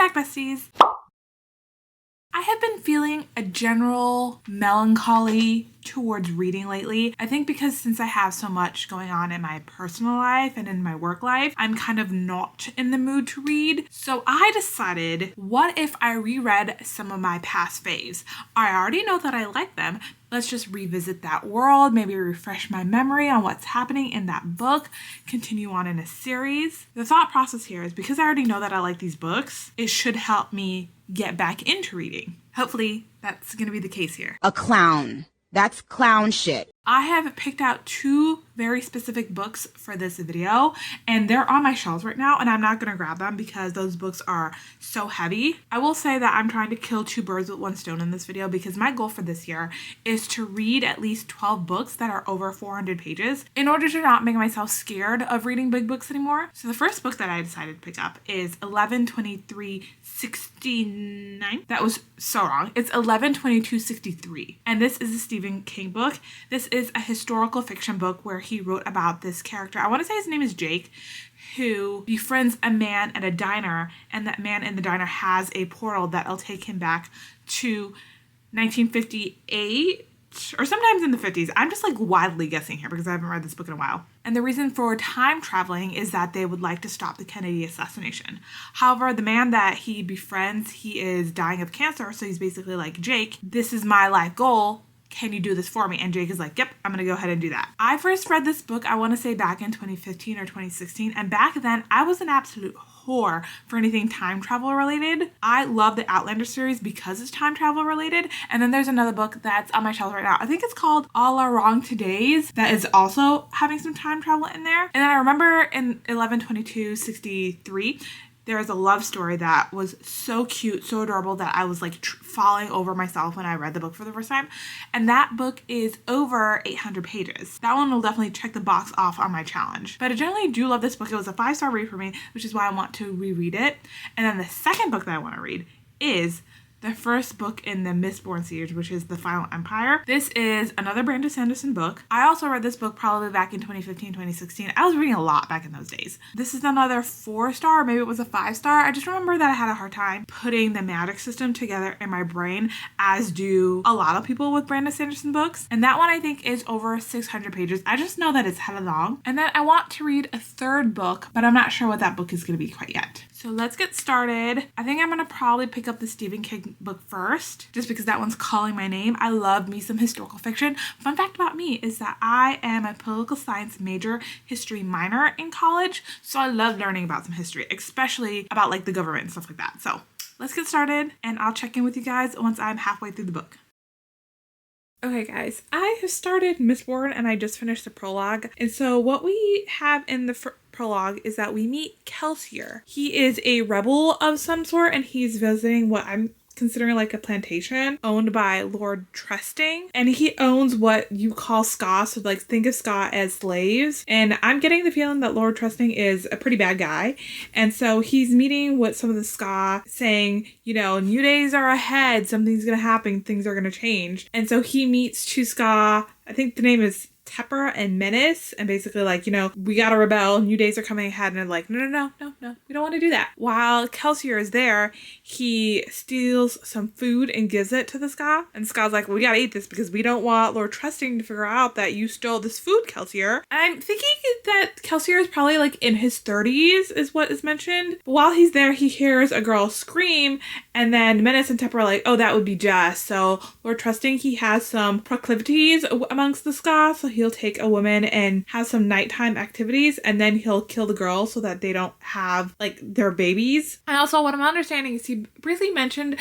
back, besties. I have been feeling a general melancholy towards reading lately. I think because since I have so much going on in my personal life and in my work life, I'm kind of not in the mood to read. So I decided, what if I reread some of my past faves? I already know that I like them. Let's just revisit that world, maybe refresh my memory on what's happening in that book, continue on in a series. The thought process here is because I already know that I like these books, it should help me get back into reading. Hopefully that's going to be the case here. A clown. That's clown shit. I have picked out two very specific books for this video, and they're on my shelves right now, and I'm not going to grab them because those books are so heavy. I will say that I'm trying to kill two birds with one stone in this video because my goal for this year is to read at least 12 books that are over 400 pages in order to not make myself scared of reading big books anymore. So the first book that I decided to pick up is 11/23/69. That was so wrong. It's 11/22/63, and this is a Stephen King book. This is a historical fiction book where he wrote about this character. I want to say his name is Jake, who befriends a man at a diner, and that man in the diner has a portal that'll take him back to 1958 or sometimes in the 50s. I'm just like wildly guessing here because I haven't read this book in a while. And the reason for time traveling is that they would like to stop the Kennedy assassination. However, the man that he befriends, he is dying of cancer, so he's basically like, Jake, this is my life goal. Can you do this for me? And Jake is like, yep, I'm gonna go ahead and do that. I first read this book, I wanna say back in 2015 or 2016. And back then I was an absolute whore for anything time travel related. I love the Outlander series because it's time travel related. And then there's another book that's on my shelf right now. I think it's called All Our Wrong Todays that is also having some time travel in there. And then I remember in 11/22/63, there is a love story that was so cute, so adorable that I was like falling over myself when I read the book for the first time. And that book is over 800 pages. That one will definitely check the box off on my challenge. But I generally do love this book. It was a 5-star read for me, which is why I want to reread it. And then the second book that I want to read is the first book in the Mistborn series, which is The Final Empire. This is another Brandon Sanderson book. I also read this book probably back in 2015, 2016. I was reading a lot back in those days. This is another 4-star, maybe it was a 5-star. I just remember that I had a hard time putting the magic system together in my brain, as do a lot of people with Brandon Sanderson books. And that one I think is over 600 pages. I just know that it's hella long. And then I want to read a third book, but I'm not sure what that book is going to be quite yet. So let's get started. I think I'm going to probably pick up the Stephen King book first, just because that one's calling my name. I love me some historical fiction. Fun fact about me is that I am a political science major, history minor in college. So I love learning about some history, especially about like the government and stuff like that. So let's get started and I'll check in with you guys once I'm halfway through the book. Okay guys, I have started Mistborn and I just finished the prologue. And so what we have in the prologue is that we meet Kelsier. He is a rebel of some sort and he's visiting what I'm considering like a plantation owned by Lord Trusting, and he owns what you call Ska, so like think of Ska as slaves. And I'm getting the feeling that Lord Trusting is a pretty bad guy, and so he's meeting with some of the Ska saying, you know, new days are ahead, something's gonna happen, things are gonna change. And so he meets two Ska, I think the name is Tepper and Menace, and basically like, you know, we gotta rebel, new days are coming ahead, and they're like, no, we don't want to do that. While Kelsier is there, he steals some food and gives it to the Ska, and Ska's like, well, we gotta eat this because we don't want Lord Trusting to figure out that you stole this food, Kelsier. And I'm thinking that Kelsier is probably like in his 30s is what is mentioned. But while he's there, he hears a girl scream, and then Menace and Tepper are like, oh, that would be Jess. So Lord Trusting, he has some proclivities amongst the Ska, so he'll take a woman and have some nighttime activities, and then he'll kill the girl so that they don't have like their babies. And also what I'm understanding is he briefly mentioned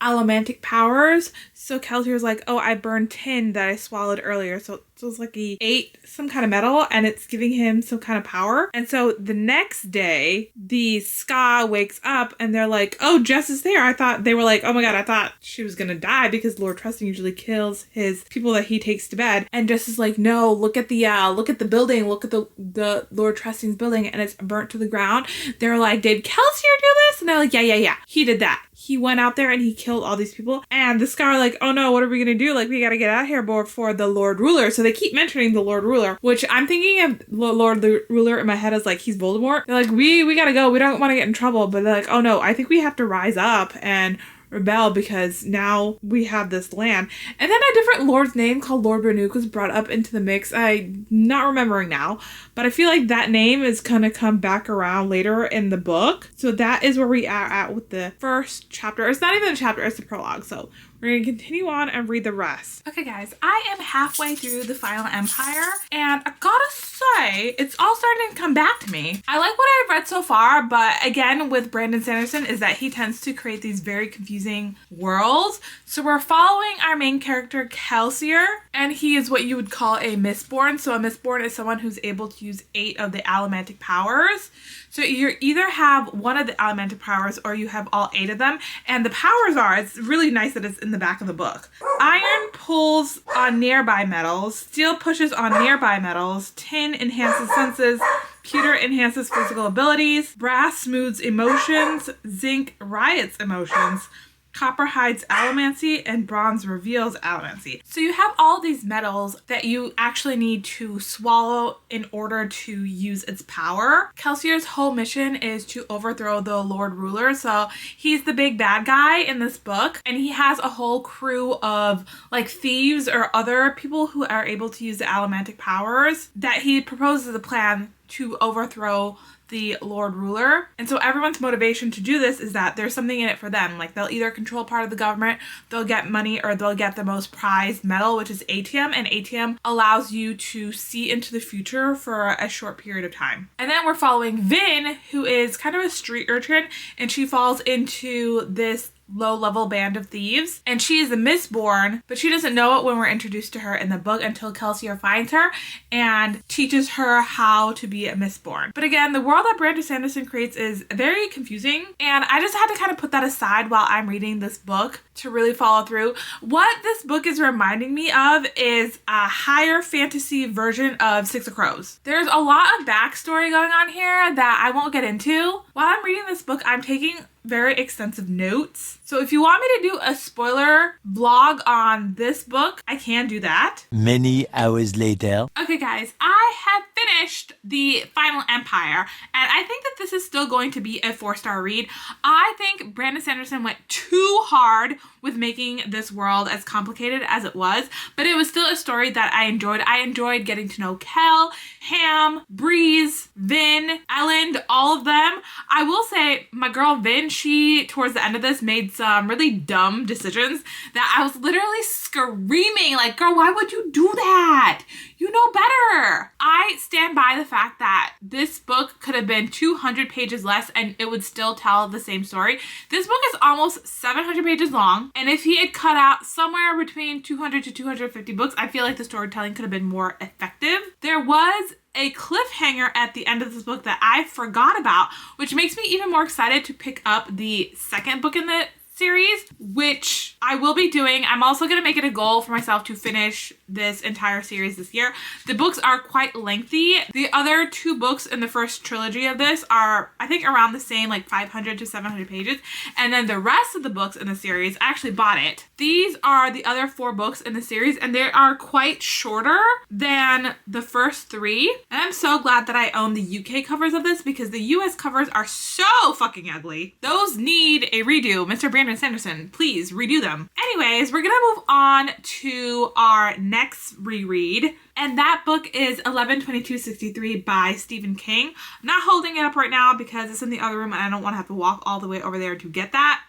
allomantic powers. So Kelsier's like, oh, I burned tin that I swallowed earlier. So it's like he ate some kind of metal and it's giving him some kind of power. And so the next day, the Ska wakes up and they're like, oh, Jess is there. They were like, oh my God, I thought she was gonna die because Lord Trusting usually kills his people that he takes to bed. And Jess is like, no, look at the building, look at the Lord Trusting's building, and it's burnt to the ground. They're like, did Kelsier do this? And they're like, yeah, he did that. he went out there and he killed all these people. And the Sky are like, oh no, what are we gonna do? Like, we gotta get out of here before the Lord Ruler. So they keep mentioning the Lord Ruler, which I'm thinking of Lord Ruler in my head as like he's Voldemort. They're like, we gotta go. We don't want to get in trouble. But they're like, oh no, I think we have to rise up and rebel because now we have this land. And then a different lord's name called Lord Bernook was brought up into the mix. I'm not remembering now, but I feel like that name is gonna come back around later in the book. So that is where we are at with the first chapter. It's not even a chapter, it's the prologue. So we're going to continue on and read the rest. Okay, guys, I am halfway through The Final Empire, and I gotta say, it's all starting to come back to me. I like what I've read so far, but again, with Brandon Sanderson, is that he tends to create these very confusing worlds. So we're following our main character, Kelsier, and he is what you would call a mistborn. So a mistborn is someone who's able to use 8 of the allomantic powers. So you either have one of the allomantic powers or you have all 8 of them. And the powers are, it's really nice that it's in the back of the book. Iron pulls on nearby metals. Steel pushes on nearby metals. Tin enhances senses. Pewter enhances physical abilities. Brass smooths emotions. Zinc riots emotions. Copper hides allomancy, and bronze reveals allomancy. So you have all these metals that you actually need to swallow in order to use its power. Kelsier's whole mission is to overthrow the Lord Ruler. So he's the big bad guy in this book, and he has a whole crew of like thieves or other people who are able to use the allomantic powers that he proposes a plan to overthrow the Lord Ruler. And so everyone's motivation to do this is that there's something in it for them. Like they'll either control part of the government, they'll get money, or they'll get the most prized metal, which is atium. And atium allows you to see into the future for a short period of time. And then we're following Vin, who is kind of a street urchin, and she falls into this low-level band of thieves, and she is a mistborn, but she doesn't know it when we're introduced to her in the book until Kelsier finds her and teaches her how to be a mistborn. But again, the world that Brandon Sanderson creates is very confusing, and I just had to kind of put that aside while I'm reading this book to really follow through. What this book is reminding me of is a higher fantasy version of Six of Crows. There's a lot of backstory going on here that I won't get into. While I'm reading this book, I'm taking very extensive notes. So if you want me to do a spoiler vlog on this book, I can do that. Many hours later. Okay guys, I have finished The Final Empire, and I think that this is still going to be a 4-star read. I think Brandon Sanderson went too hard with making this world as complicated as it was, but it was still a story that I enjoyed. I enjoyed getting to know Kel, Ham, Breeze, Vin, Elend, all of them. I will say my girl Vin, she, towards the end of this, made some really dumb decisions that I was literally screaming, like, girl, why would you do that? You know better. I stand by the fact that this book could have been 200 pages less and it would still tell the same story. This book is almost 700 pages long, and if he had cut out somewhere between 200 to 250 books, I feel like the storytelling could have been more effective. There was a cliffhanger at the end of this book that I forgot about, which makes me even more excited to pick up the second book in the series, which I will be doing. I'm also going to make it a goal for myself to finish this entire series this year. The books are quite lengthy. The other 2 books in the first trilogy of this are, I think, around the same, like 500 to 700 pages. And then the rest of the books in the series, I actually bought it. These are the other 4 books in the series, and they are quite shorter than the first 3. And I'm so glad that I own the UK covers of this because the US covers are so fucking ugly. Those need a redo. Mr. Brandon Sanderson, please redo them. Anyways, we're gonna move on to our next reread, and that book is 11/22/63 by Stephen King. I'm not holding it up right now because it's in the other room and I don't want to have to walk all the way over there to get that.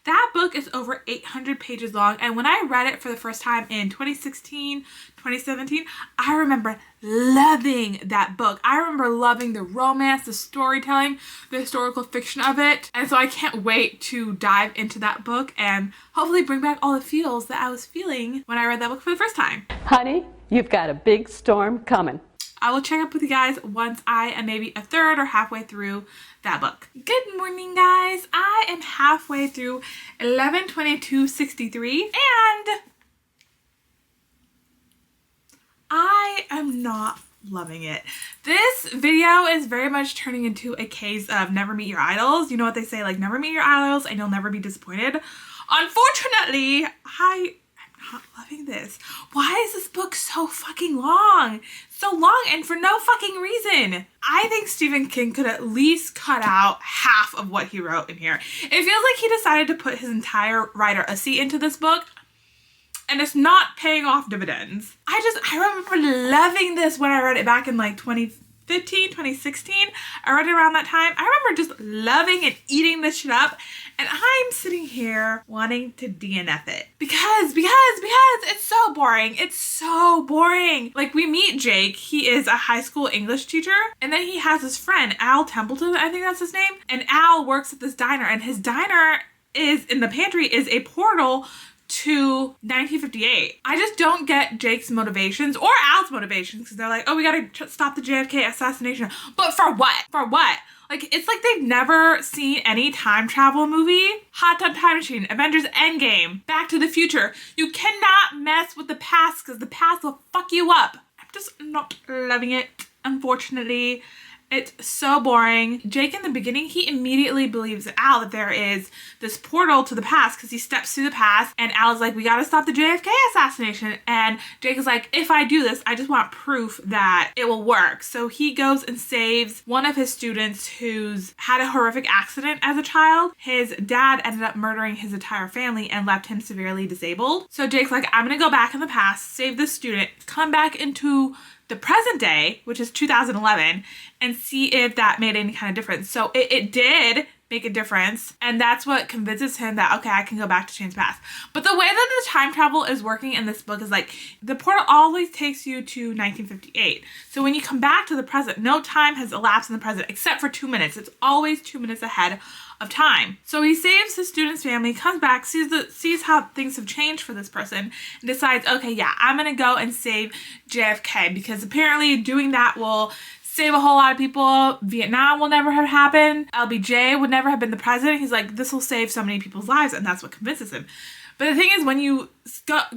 That book is over 800 pages long, and when I read it for the first time in 2016, 2017, I remember loving that book. I remember loving the romance, the storytelling, the historical fiction of it, and so I can't wait to dive into that book and hopefully bring back all the feels that I was feeling when I read that book for the first time. Honey, you've got a big storm coming. I will check up with you guys once I am maybe a third or halfway through that book. Good morning, guys. I am halfway through 11/22/63, and I am not loving it. This video is very much turning into a case of never meet your idols. You know what they say, like never meet your idols and you'll never be disappointed. Unfortunately, I am not loving this. Why is this book so fucking long? So long and for no fucking reason. I think Stephen King could at least cut out half of what he wrote in here. It feels like he decided to put his entire writer-a-see into this book and it's not paying off dividends. I remember loving this when I read it back in like 2015, 2016. I read it around that time. I remember just loving and eating this shit up. And I'm sitting here wanting to DNF it. Because it's so boring. It's so boring. Like we meet Jake. He is a high school English teacher. And then he has his friend, Al Templeton, I think that's his name. And Al works at this diner. And his diner is, in the pantry, is a portal to 1958. I just don't get Jake's motivations or Al's motivations because they're like, oh, we gotta stop the JFK assassination. But for what? For what? Like, it's like they've never seen any time travel movie. Hot Tub Time Machine, Avengers Endgame, Back to the Future. You cannot mess with the past because the past will fuck you up. I'm just not loving it, unfortunately. It's so boring. Jake in the beginning, he immediately believes Al that there is this portal to the past because he steps through the past and Al's like, we gotta stop the JFK assassination. And Jake is like, if I do this, I just want proof that it will work. So he goes and saves one of his students who's had a horrific accident as a child. His dad ended up murdering his entire family and left him severely disabled. So Jake's like, I'm gonna go back in the past, save this student, come back into the present day, which is 2011, and see if that made any kind of difference. So it did make a difference, and that's what convinces him that, okay, I can go back to change the past. But the way that the time travel is working in this book is like, the portal always takes you to 1958. So when you come back to the present, no time has elapsed in the present except for 2 minutes. It's always 2 minutes ahead of time. So he saves his student's family, comes back, sees how things have changed for this person, and decides, okay, yeah, I'm gonna go and save JFK because apparently doing that will save a whole lot of people. Vietnam will never have happened. LBJ would never have been the president. He's like, this will save so many people's lives, and that's what convinces him. But the thing is, when you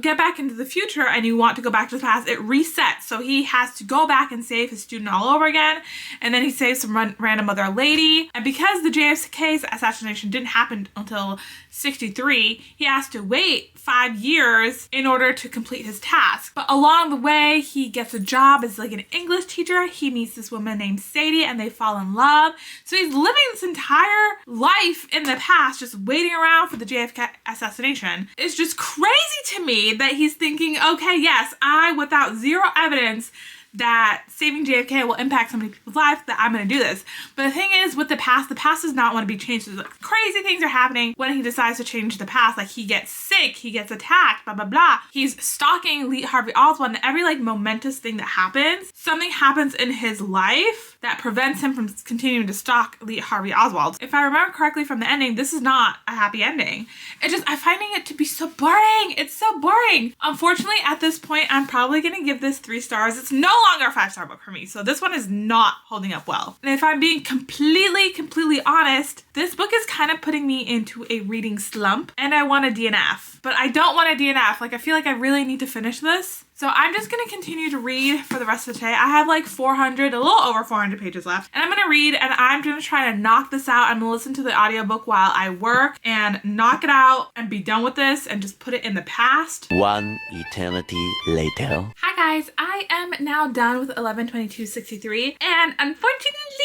get back into the future and you want to go back to the past, it resets. So he has to go back and save his student all over again. And then he saves some random other lady. And because the JFK assassination didn't happen until 63, he has to wait 5 years in order to complete his task. But along the way, he gets a job as like an English teacher. He meets this woman named Sadie and they fall in love. So he's living this entire life in the past, just waiting around for the JFK assassination. It's just crazy to me that he's thinking, okay, yes, without zero evidence that saving JFK will impact so many people's lives, that I'm going to do this. But the thing is, with the past does not want to be changed. There's like crazy things are happening when he decides to change the past. Like he gets sick, he gets attacked, blah, blah, blah. He's stalking Lee Harvey Oswald, and every like momentous thing that happens, something happens in his life that prevents him from continuing to stalk Lee Harvey Oswald. If I remember correctly from the ending, this is not a happy ending. I'm finding it to be so boring. It's so boring. Unfortunately, at this point, I'm probably going to give this 3 stars. It's no longer a 5-star book for me. So this one is not holding up well. And if I'm being completely honest, this book is kind of putting me into a reading slump and I want a DNF, but I don't want a DNF. Like I feel like I really need to finish this. So I'm just going to continue to read for the rest of the day. I have like a little over 400 pages left. And I'm going to read and I'm going to try to knock this out. I'm going to listen to the audiobook while I work and knock it out and be done with this and just put it in the past. One eternity later. Hi guys, I am now done with 11/22/63 and unfortunately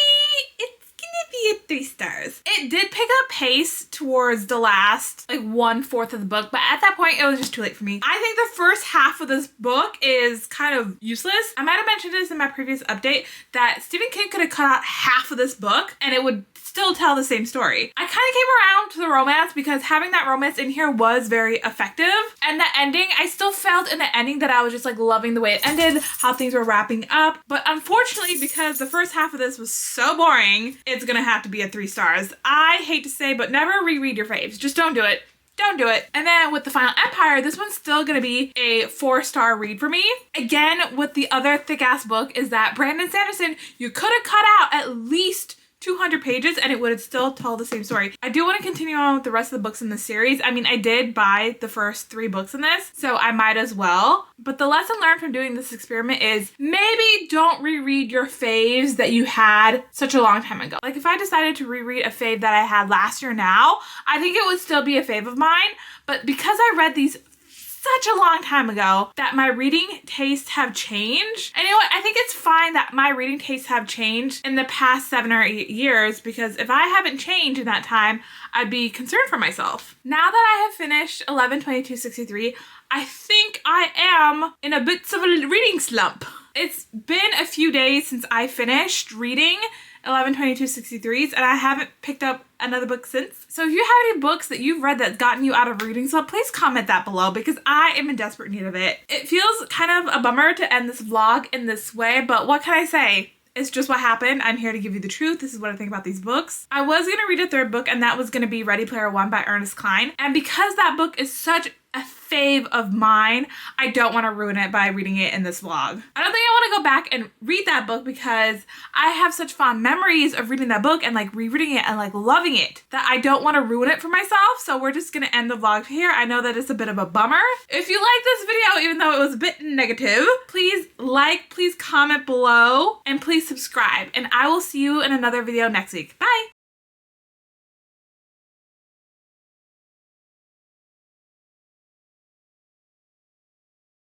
it's gonna be a 3 stars. It did pick up pace towards the last like 1/4 of the book, but at that point it was just too late for me. I think the first half of this book is kind of useless. I might have mentioned this in my previous update that Stephen King could have cut out half of this book and it would still tell the same story. I kind of came around to the romance because having that romance in here was very effective. And the ending, I still felt in the ending that I was just like loving the way it ended, how things were wrapping up. But unfortunately, because the first half of this was so boring, it's gonna have to be a 3 stars. I hate to say, but never reread your faves. Just don't do it. Don't do it. And then with The Final Empire, this one's still gonna be a 4-star read for me. Again, with the other thick ass book is that Brandon Sanderson, you could have cut out at least 200 pages and it would still tell the same story. I do want to continue on with the rest of the books in the series. I mean, I did buy the first 3 books in this, so I might as well. But the lesson learned from doing this experiment is maybe don't reread your faves that you had such a long time ago. Like if I decided to reread a fave that I had last year now, I think it would still be a fave of mine. But because I read these such a long time ago that my reading tastes have changed. And you know what? I think it's fine that my reading tastes have changed in the past 7 or 8 years, because if I haven't changed in that time, I'd be concerned for myself. Now that I have finished 11/22/63, I think I am in a bit of a reading slump. It's been a few days since I finished reading 11/22/63s and I haven't picked up another book since. So if you have any books that you've read that's gotten you out of reading slump, please comment that below because I am in desperate need of it. It feels kind of a bummer to end this vlog in this way, but what can I say? It's just what happened. I'm here to give you the truth. This is what I think about these books. I was going to read a 3rd book and that was going to be Ready Player One by Ernest Cline. And because that book is such a fave of mine, I don't want to ruin it by reading it in this vlog. I don't think I want to go back and read that book because I have such fond memories of reading that book and like rereading it and like loving it that I don't want to ruin it for myself. So we're just going to end the vlog here. I know that it's a bit of a bummer. If you like this video, even though it was a bit negative, please like, please comment below, and please subscribe. And I will see you in another video next week. Bye!